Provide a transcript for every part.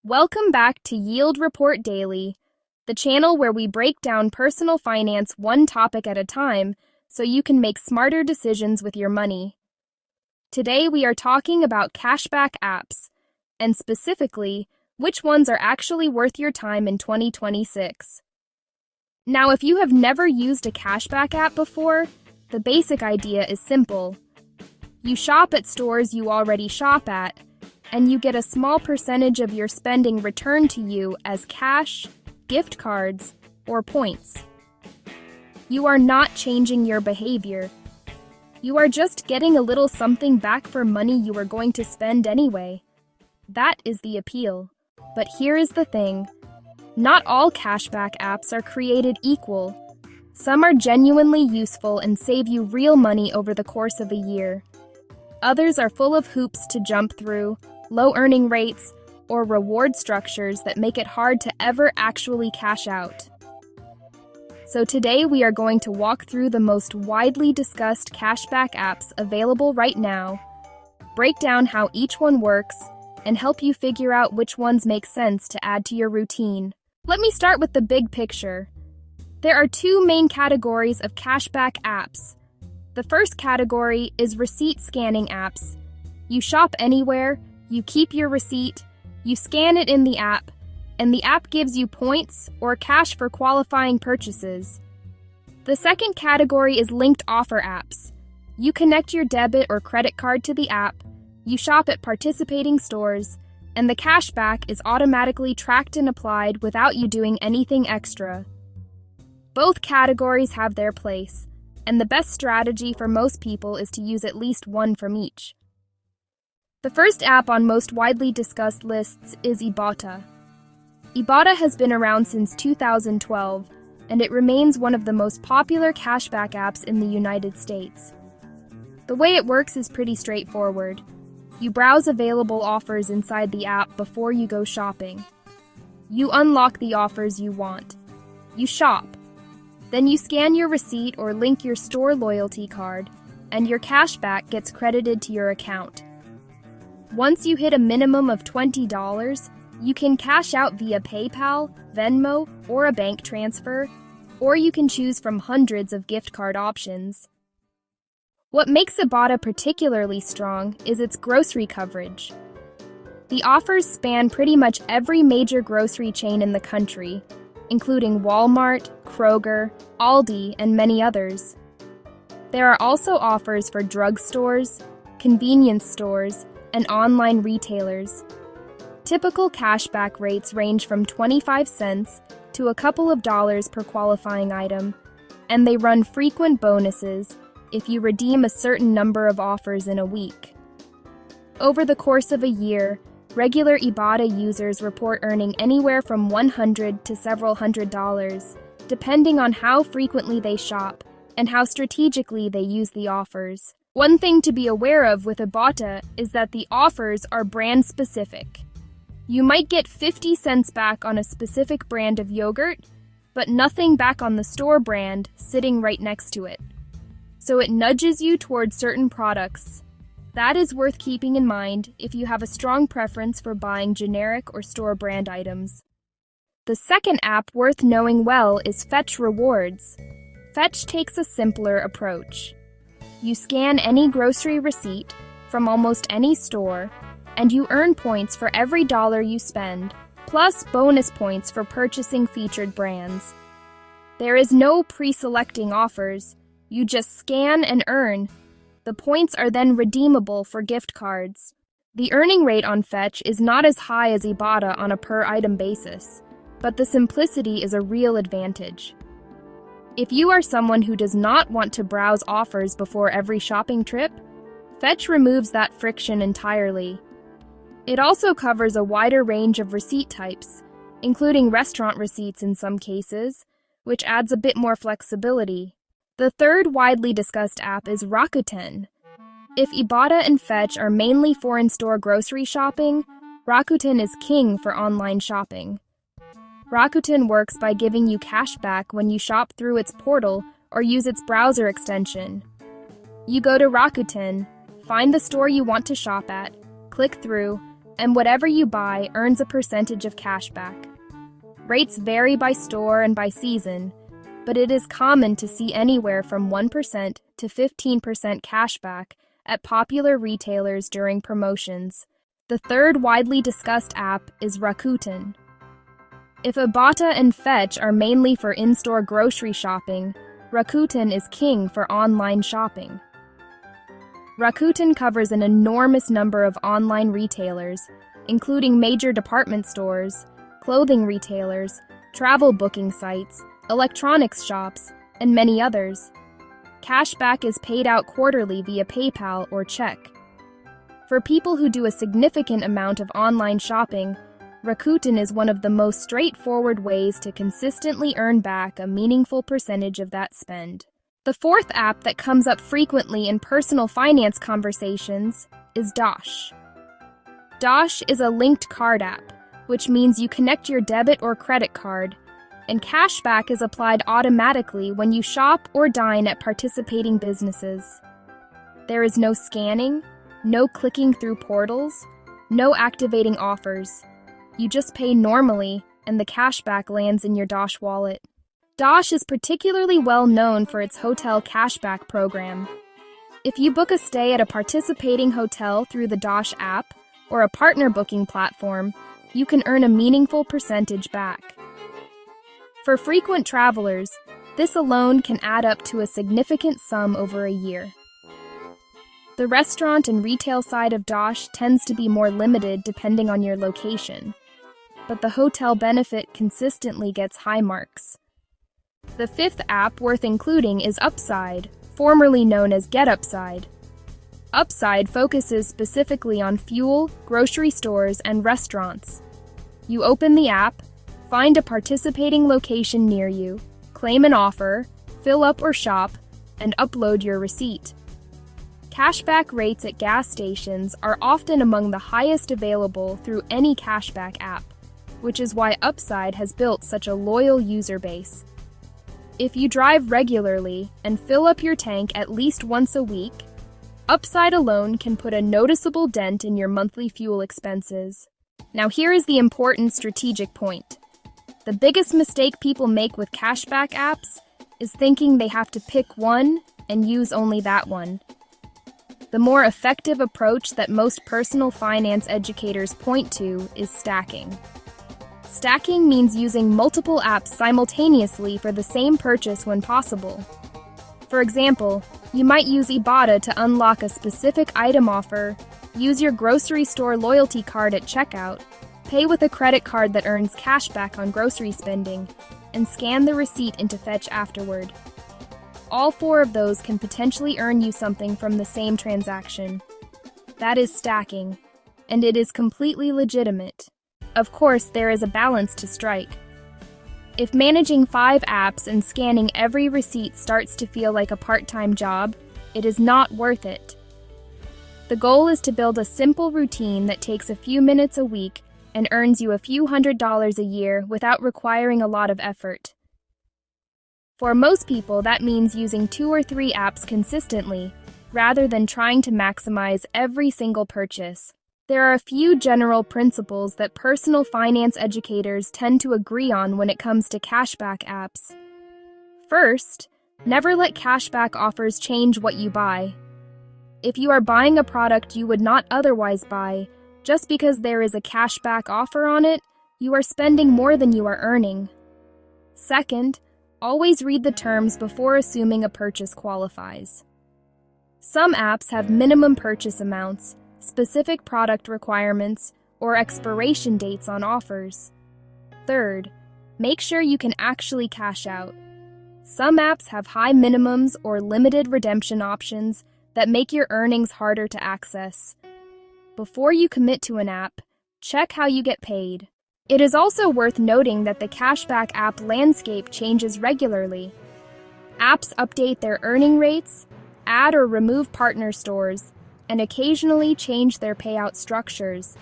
Welcome back to Yield Report Daily, the channel where we break down personal finance one topic at a time so you can make smarter decisions with your money. Today we are talking about cashback apps, and specifically, which ones are actually worth your time in 2026. Now, if you have never used a cashback app before, the basic idea is simple. You shop at stores you already shop at, and you get a small percentage of your spending returned to you as cash, gift cards, or points. You are not changing your behavior. You are just getting a little something back for money you are going to spend anyway. That is the appeal. But here is the thing. Not all cashback apps are created equal. Some are genuinely useful and save you real money over the course of a year. Others are full of hoops to jump through, low earning rates, or reward structures that make it hard to ever actually cash out. So today we are going to walk through the most widely discussed cashback apps available right now, break down how each one works, and help you figure out which ones make sense to add to your routine. Let me start with the big picture. There are two main categories of cashback apps. The first category is receipt scanning apps. You shop anywhere, you keep your receipt, you scan it in the app, and the app gives you points or cash for qualifying purchases. The second category is linked offer apps. You connect your debit or credit card to the app, you shop at participating stores, and the cashback is automatically tracked and applied without you doing anything extra. Both categories have their place, and the best strategy for most people is to use at least one from each. The first app on most widely discussed lists is Ibotta. Ibotta has been around since 2012, and it remains one of the most popular cashback apps in the United States. The way it works is pretty straightforward. You browse available offers inside the app before you go shopping. You unlock the offers you want. You shop. Then you scan your receipt or link your store loyalty card, and your cashback gets credited to your account. Once you hit a minimum of $20, you can cash out via PayPal, Venmo, or a bank transfer, or you can choose from hundreds of gift card options. What makes Ibotta particularly strong is its grocery coverage. The offers span pretty much every major grocery chain in the country, including Walmart, Kroger, Aldi, and many others. There are also offers for drugstores, convenience stores, and online retailers. Typical cashback rates range from 25 cents to a couple of dollars per qualifying item, and they run frequent bonuses if you redeem a certain number of offers in a week. Over the course of a year, regular Ibotta users report earning anywhere from $100 to several $100s, depending on how frequently they shop and how strategically they use the offers. One thing to be aware of with Ibotta is that the offers are brand specific. You might get 50 cents back on a specific brand of yogurt, but nothing back on the store brand sitting right next to it. So it nudges you towards certain products. That is worth keeping in mind if you have a strong preference for buying generic or store brand items. The second app worth knowing well is Fetch Rewards. Fetch takes a simpler approach. You scan any grocery receipt from almost any store, and you earn points for every dollar you spend, plus bonus points for purchasing featured brands. There is no pre-selecting offers. You just scan and earn. The points are then redeemable for gift cards. The earning rate on Fetch is not as high as Ibotta on a per-item basis, but the simplicity is a real advantage. If you are someone who does not want to browse offers before every shopping trip, Fetch removes that friction entirely. It also covers a wider range of receipt types, including restaurant receipts in some cases, which adds a bit more flexibility. The third widely discussed app is Rakuten. If Ibotta and Fetch are mainly for in-store grocery shopping, Rakuten is king for online shopping. Rakuten works by giving you cash back when you shop through its portal or use its browser extension. You go to Rakuten, find the store you want to shop at, click through, and whatever you buy earns a percentage of cashback. Rates vary by store and by season, but it is common to see anywhere from 1% to 15% cashback at popular retailers during promotions. The third widely discussed app is Rakuten. If Ibotta and Fetch are mainly for in-store grocery shopping, Rakuten is king for online shopping. Rakuten covers an enormous number of online retailers, including major department stores, clothing retailers, travel booking sites, electronics shops, and many others. Cashback is paid out quarterly via PayPal or check. For people who do a significant amount of online shopping, Rakuten is one of the most straightforward ways to consistently earn back a meaningful percentage of that spend. The fourth app that comes up frequently in personal finance conversations is Dosh. Dosh is a linked card app, which means you connect your debit or credit card, and cashback is applied automatically when you shop or dine at participating businesses. There is no scanning, no clicking through portals, no activating offers. You just pay normally, and the cashback lands in your Dosh wallet. Dosh is particularly well known for its hotel cashback program. If you book a stay at a participating hotel through the Dosh app or a partner booking platform, you can earn a meaningful percentage back. For frequent travelers, this alone can add up to a significant sum over a year. The restaurant and retail side of Dosh tends to be more limited depending on your location, but the hotel benefit consistently gets high marks. The fifth app worth including is Upside, formerly known as Get Upside. Upside focuses specifically on fuel, grocery stores, and restaurants. You open the app, find a participating location near you, claim an offer, fill up or shop, and upload your receipt. Cashback rates at gas stations are often among the highest available through any cashback app, which is why Upside has built such a loyal user base. If you drive regularly and fill up your tank at least once a week, Upside alone can put a noticeable dent in your monthly fuel expenses. Now here is the important strategic point. The biggest mistake people make with cashback apps is thinking they have to pick one and use only that one. The more effective approach that most personal finance educators point to is stacking. Stacking means using multiple apps simultaneously for the same purchase when possible. For example, you might use Ibotta to unlock a specific item offer, use your grocery store loyalty card at checkout, pay with a credit card that earns cashback on grocery spending, and scan the receipt into Fetch afterward. All four of those can potentially earn you something from the same transaction. That is stacking, and it is completely legitimate. Of course, there is a balance to strike. If managing 5 apps and scanning every receipt starts to feel like a part-time job, it is not worth it. The goal is to build a simple routine that takes a few minutes a week and earns you a few $100s a year without requiring a lot of effort. For most people, that means using 2 or 3 apps consistently, rather than trying to maximize every single purchase. There are a few general principles that personal finance educators tend to agree on when it comes to cashback apps. First, never let cashback offers change what you buy. If you are buying a product you would not otherwise buy, just because there is a cashback offer on it, you are spending more than you are earning. Second, always read the terms before assuming a purchase qualifies. Some apps have minimum purchase amounts, specific product requirements, or expiration dates on offers. Third, make sure you can actually cash out. Some apps have high minimums or limited redemption options that make your earnings harder to access. Before you commit to an app, check how you get paid. It is also worth noting that the cashback app landscape changes regularly. Apps update their earning rates, add or remove partner stores, and occasionally change their payout structures.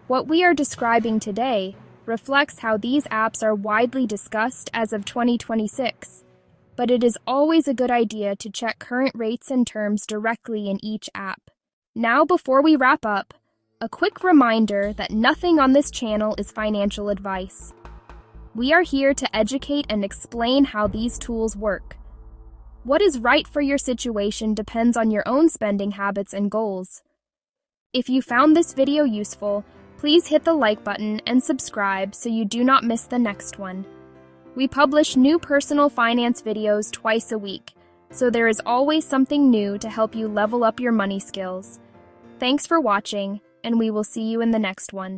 What we are describing today reflects how these apps are widely discussed as of 2026, but it is always a good idea to check current rates and terms directly in each app. Now, before we wrap up, A quick reminder that nothing on this channel is financial advice. We are here to educate and explain how these tools work. What is right for your situation depends on your own spending habits and goals. If you found this video useful, please hit the like button and subscribe so you do not miss the next one. We publish new personal finance videos twice a week, so there is always something new to help you level up your money skills. Thanks for watching, and we will see you in the next one.